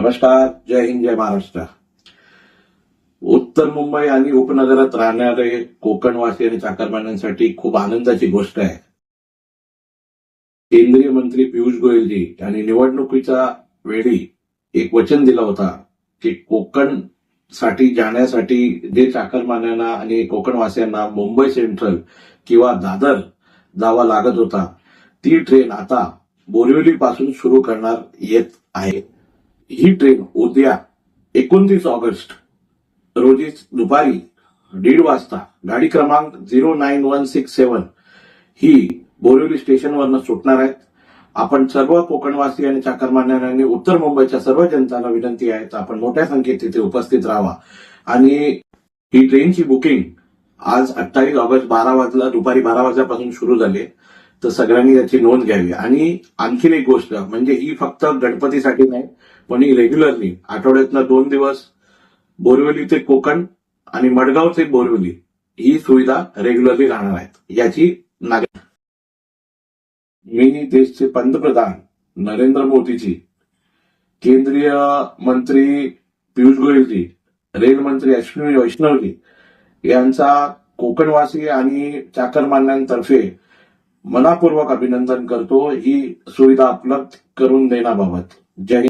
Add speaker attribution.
Speaker 1: नमस्कार. जय हिंद, जय महाराष्ट्र. उत्तर मुंबई आणि उपनगरात राहणारे कोकणवासी आणि चाकरमान्यांसाठी खूप आनंदाची गोष्ट आहे. केंद्रीय मंत्री पियुष गोयलजी यांनी निवडणुकीच्या वेळी एक वचन दिलं होता की कोकण साठी जाण्यासाठी जे चाकरमान्यांना आणि कोकणवासियांना मुंबई सेंट्रल किंवा दादर जावा लागत होता, ती ट्रेन आता बोरिवली पासून सुरू करणार येत आहे. ही ट्रेन उद्या 29 ऑगस्ट रोजी दुपारी 1:30 वाजता गाडी क्रमांक 09167 ही बोरिवली स्टेशनवरनं सुटणार आहेत. आपण सर्व कोकणवासी आणि चाकरमान्यांनी उत्तर मुंबईच्या सर्व जनतांना विनंती आहे तर आपण मोठ्या संख्येत तिथे उपस्थित राहावा. आणि ही ट्रेनची बुकिंग आज 28 ऑगस्ट दुपारी 12 वाजल्यापासून सुरू झाली, तर सगळ्यांनी याची नोंद घ्यावी. आणि आणखीन एक गोष्ट म्हणजे ही फक्त गणपतीसाठी नाही, पण ही रेग्युलरली आठवड्यातनं 2 दिवस बोरिवली ते कोकण आणि मडगाव ते बोरिवली ही सुविधा रेग्युलरली राहणार आहेत. याची मी देशचे पंतप्रधान नरेंद्र मोदीजी, केंद्रीय मंत्री पियुष गोयलजी, रेल मंत्री अश्विनी वैष्णवजी यांचा कोकणवासी आणि चाकरमान्यांतर्फे मनापूर्वक अभिनंदन करतो ही सुविधा उपलब्ध करून देण्याबाबत. जय हिंद.